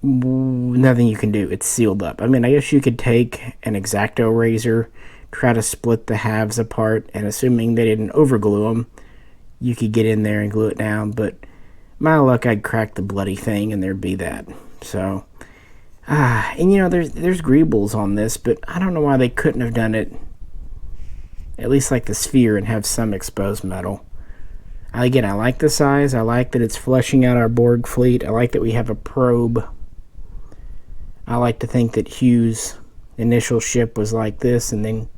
nothing you can do. It's sealed up. I mean, I guess you could take an X-Acto razor, try to split the halves apart, and assuming they didn't overglue them, you could get in there and glue it down, but my luck, I'd crack the bloody thing and there'd be that. So, and there's greebles on this, but I don't know why they couldn't have done it at least like the sphere and have some exposed metal. Again, I like the size. I like that it's fleshing out our Borg fleet. I like that we have a probe. I like to think that Hugh's initial ship was like this and then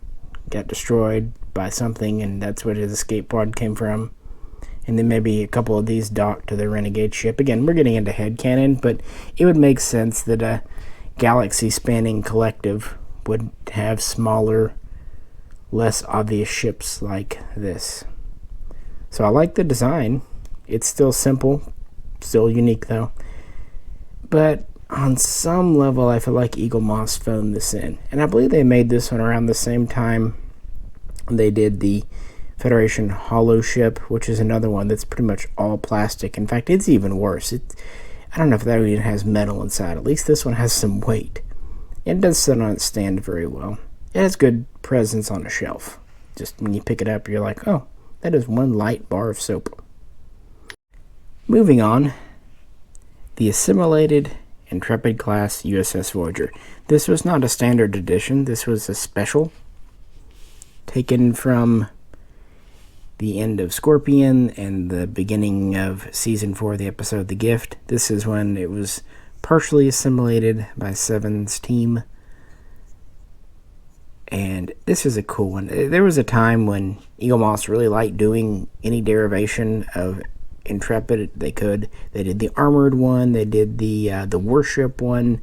got destroyed by something, and that's what his escape pod came from. And then maybe a couple of these docked to the Renegade ship. Again, we're getting into headcanon, but it would make sense that a galaxy-spanning collective would have smaller, less obvious ships like this. So I like the design. It's still simple, still unique though. But on some level, I feel like Eaglemoss phoned this in. And I believe they made this one around the same time they did the Federation Hollow ship, which is another one that's pretty much all plastic. In fact, it's even worse. I don't know if that even has metal inside. At least this one has some weight. It does sit on its stand very well. It has good presence on a shelf. Just when you pick it up, you're like, oh, that is one light bar of soap. Moving on, the Assimilated Intrepid class USS Voyager. This was not a standard edition. This was a special taken from the end of Scorpion and the beginning of Season 4, the episode The Gift. This is when it was partially assimilated by Seven's team. And this is a cool one. There was a time when Eaglemoss really liked doing any derivation of Intrepid they could. They did the armored one. They did the warship one.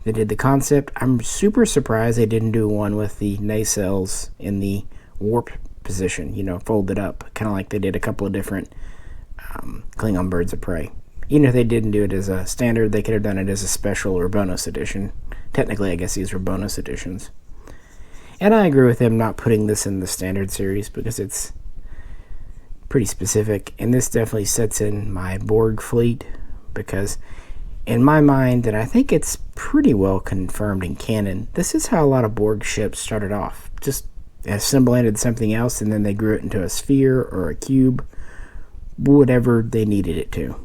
They did the concept. I'm super surprised they didn't do one with the nacelles in the warp position, folded up, kind of like they did a couple of different Klingon Birds of Prey. Even if they didn't do it as a standard, they could have done it as a special or bonus edition. Technically, I guess these were bonus editions. And I agree with them not putting this in the standard series because it's pretty specific. And this definitely sets in my Borg fleet because in my mind, and I think it's pretty well confirmed in canon, this is how a lot of Borg ships started off. Just assimilated something else and then they grew it into a sphere or a cube, whatever they needed it to.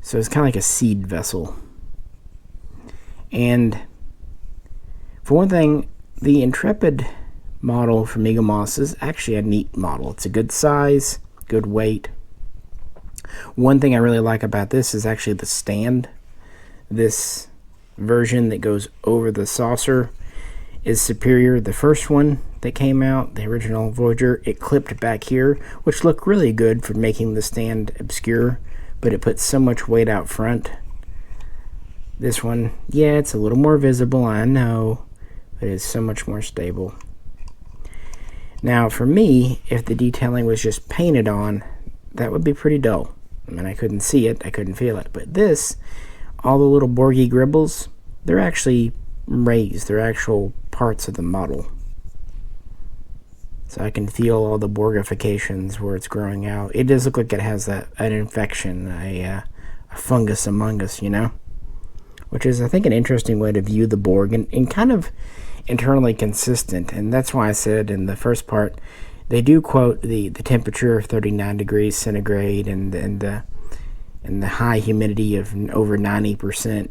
So it's kind of like a seed vessel. And for one thing, the Intrepid model from Eaglemoss is actually a neat model. It's a good size, good weight. One thing I really like about this is actually the stand. This version that goes over the saucer is superior. The first one that came out, the original Voyager, it clipped back here, which looked really good for making the stand obscure, but it puts so much weight out front. This one, yeah, it's a little more visible, I know, but it's so much more stable. Now, for me, if the detailing was just painted on, that would be pretty dull. I mean, I couldn't see it, I couldn't feel it. But this, all the little Borgy gribbles, they're actually raised. They're actual parts of the model. So I can feel all the Borgifications where it's growing out. It does look like it has an infection, a fungus among us, you know? Which is, I think, an interesting way to view the Borg, and kind of internally consistent. And that's why I said in the first part, they do quote the temperature of 39 degrees centigrade and the high humidity of over 90%,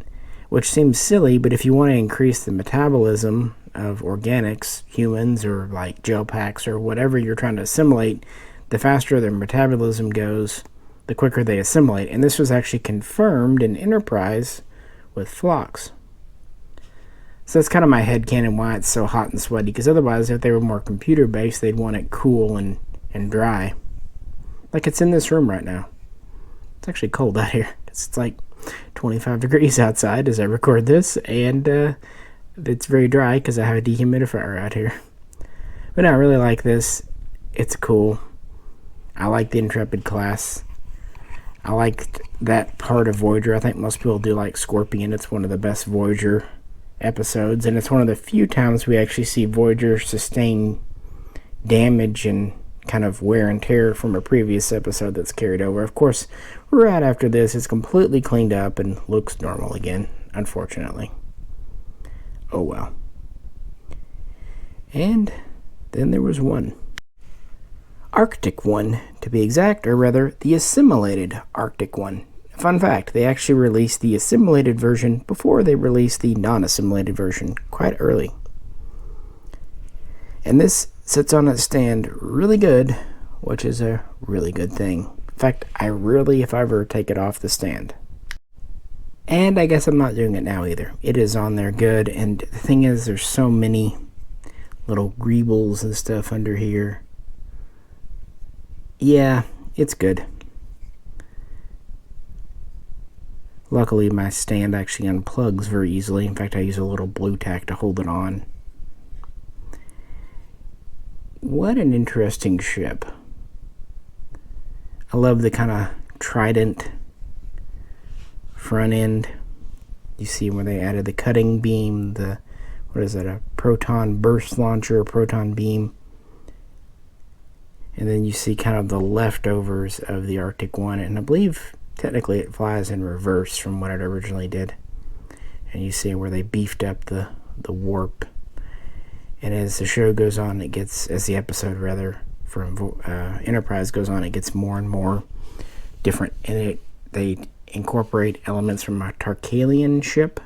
which seems silly, but if you want to increase the metabolism of organics, humans, or like gel packs or whatever you're trying to assimilate, the faster their metabolism goes, the quicker they assimilate. And this was actually confirmed in Enterprise with Phlox. So that's kind of my headcanon why it's so hot and sweaty, because otherwise, if they were more computer-based, they'd want it cool and dry. Like it's in this room right now. It's actually cold out here. It's like 25 degrees outside as I record this, and it's very dry because I have a dehumidifier out here. But no, I really like this. It's cool. I like the Intrepid class. I liked that part of Voyager. I think most people do like Scorpion. It's one of the best Voyager episodes, and it's one of the few times we actually see Voyager sustain damage and kind of wear and tear from a previous episode that's carried over. Of course, right after this, it's completely cleaned up and looks normal again, unfortunately. Oh well. And then there was one. Arctic one, to be exact, or rather, the assimilated Arctic one. Fun fact, they actually released the assimilated version before they released the non-assimilated version, quite early. And this sits on its stand really good, which is a really good thing. In fact, I rarely, if ever, take it off the stand. And I guess I'm not doing it now either. It is on there good, and the thing is, there's so many little greebles and stuff under here. Yeah, it's good. Luckily, my stand actually unplugs very easily. In fact, I use a little blue tack to hold it on. What an interesting ship. I love the kind of trident front end. You see where they added the cutting beam, what is it, a proton burst launcher, a proton beam. And then you see kind of the leftovers of the Arctic one. And I believe technically it flies in reverse from what it originally did. And you see where they beefed up the warp. And as the show goes on, as the episode rather, from Enterprise goes on, it gets more and more different. And they incorporate elements from a Tarkalian ship.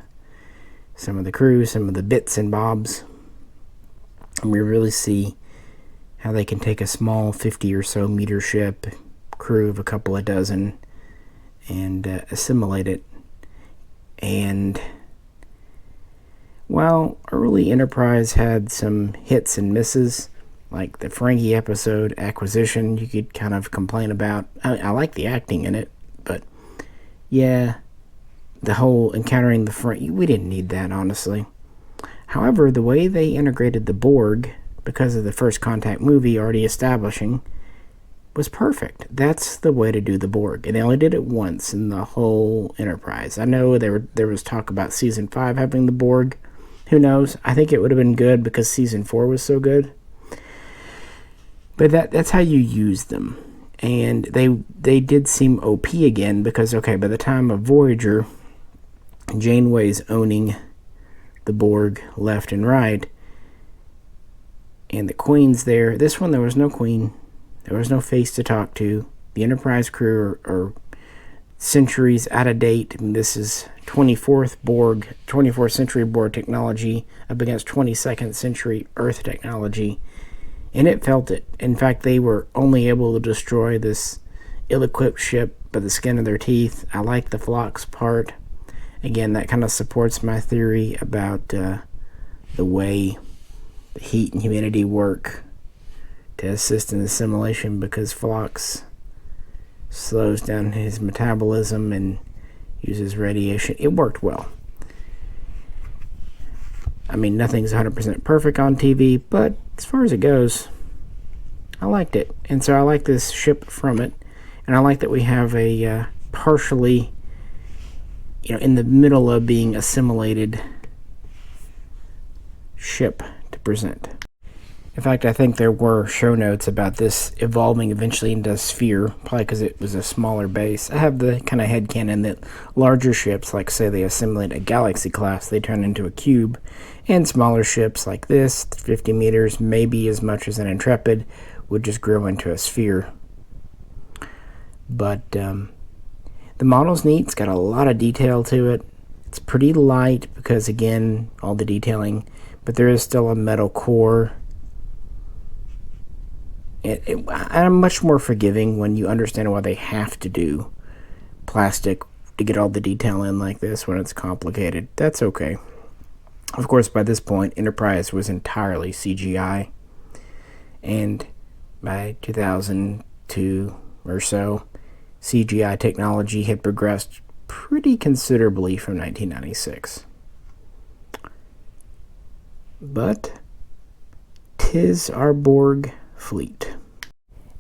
Some of the crew, some of the bits and bobs. And we really see how they can take a small 50 or so meter ship, crew of a couple of dozen, and assimilate it. And while early Enterprise had some hits and misses, like the Ferengi episode, Acquisition, you could kind of complain about. I like the acting in it, but yeah, the whole encountering the Ferengi, we didn't need that, honestly. However, the way they integrated the Borg, because of the First Contact movie already establishing, was perfect. That's the way to do the Borg. And they only did it once in the whole Enterprise. I know there was talk about Season 5 having the Borg. Who knows? I think it would have been good because Season 4 was so good. But that's how you use them. And they did seem OP again because, okay, by the time of Voyager, Janeway's owning the Borg left and right. And the Queen's there. This one, there was no Queen. There was no face to talk to. The Enterprise crew are centuries out of date. And this is 24th century Borg technology up against 22nd century Earth technology. And it felt it. In fact, they were only able to destroy this ill-equipped ship by the skin of their teeth. I like the flux part. Again, that kind of supports my theory about the way the heat and humidity work to assist in assimilation, because flux slows down his metabolism and uses radiation. It worked well. I mean, nothing's 100% perfect on TV, but as far as it goes, I liked it. And so I like this ship from it. And I like that we have a partially, in the middle of being assimilated ship to present. In fact, I think there were show notes about this evolving eventually into a sphere, probably because it was a smaller base. I have the kind of headcanon that larger ships, like say they assimilate a Galaxy class, they turn into a cube, and smaller ships like this, 50 meters, maybe as much as an Intrepid, would just grow into a sphere. But the model's neat. It's got a lot of detail to it. It's pretty light because, again, all the detailing, but there is still a metal core. I'm much more forgiving when you understand why they have to do plastic to get all the detail in like this when it's complicated. That's okay. Of course, by this point, Enterprise was entirely CGI. And by 2002 or so, CGI technology had progressed pretty considerably from 1996. But 'tis our Borg fleet.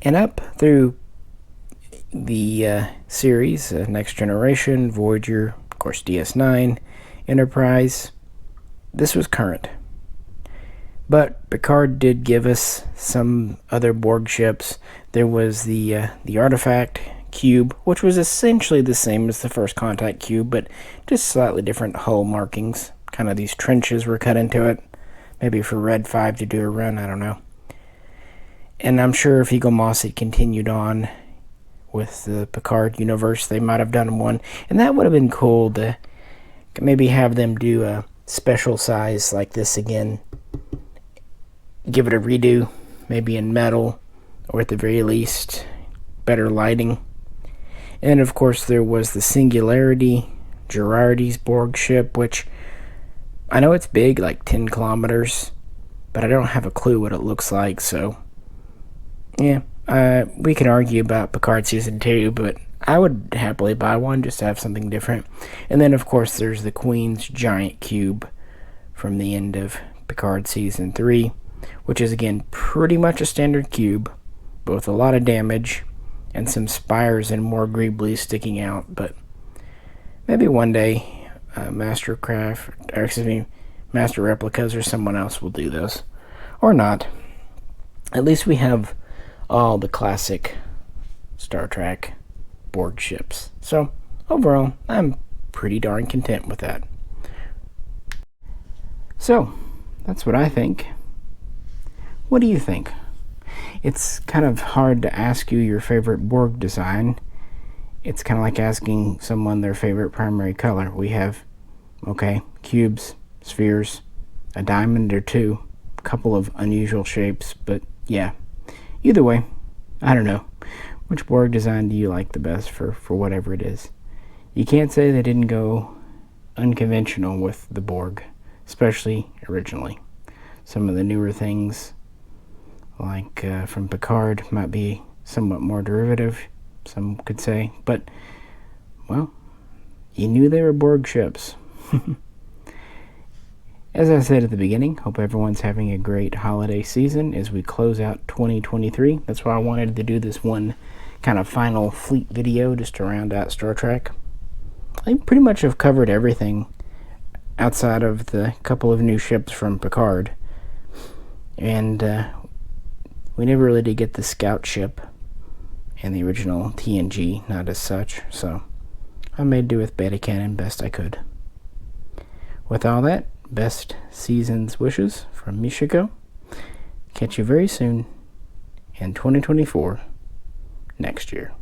And up through the series, Next Generation, Voyager, of course DS9, Enterprise, this was current. But Picard did give us some other Borg ships. There was the Artifact cube, which was essentially the same as the First Contact cube, but just slightly different hull markings. Kind of these trenches were cut into it. Maybe for Red 5 to do a run, I don't know. And I'm sure if Eaglemoss had continued on with the Picard universe, they might have done one. And that would have been cool to maybe have them do a special size like this again. Give it a redo, maybe in metal, or at the very least, better lighting. And of course there was the Singularity, Girardi's Borg ship, which I know it's big, like 10 kilometers, but I don't have a clue what it looks like, so yeah, we can argue about Picard Season 2, but I would happily buy one just to have something different. And then of course there's the Queen's giant cube from the end of Picard Season 3, which is again pretty much a standard cube, but with a lot of damage and some spires and more greebly sticking out. But maybe one day Master Replicas or someone else will do those, or not. At least we have all the classic Star Trek Borg ships. So overall, I'm pretty darn content with that. So that's what I think. What do you think? It's kind of hard to ask you your favorite Borg design. It's kind of like asking someone their favorite primary color. We have, cubes, spheres, a diamond or two, a couple of unusual shapes, but yeah. Either way, I don't know. Which Borg design do you like the best for whatever it is? You can't say they didn't go unconventional with the Borg, especially originally. Some of the newer things, like from Picard, might be somewhat more derivative, some could say. But, well, you knew they were Borg ships. As I said at the beginning, hope everyone's having a great holiday season as we close out 2023. That's why I wanted to do this one kind of final fleet video just to round out Star Trek. I pretty much have covered everything outside of the couple of new ships from Picard. And we never really did get the scout ship and the original TNG, not as such, so I made do with beta canon best I could. With all that, best season's wishes from Mishaco. Catch you very soon in 2024 next year.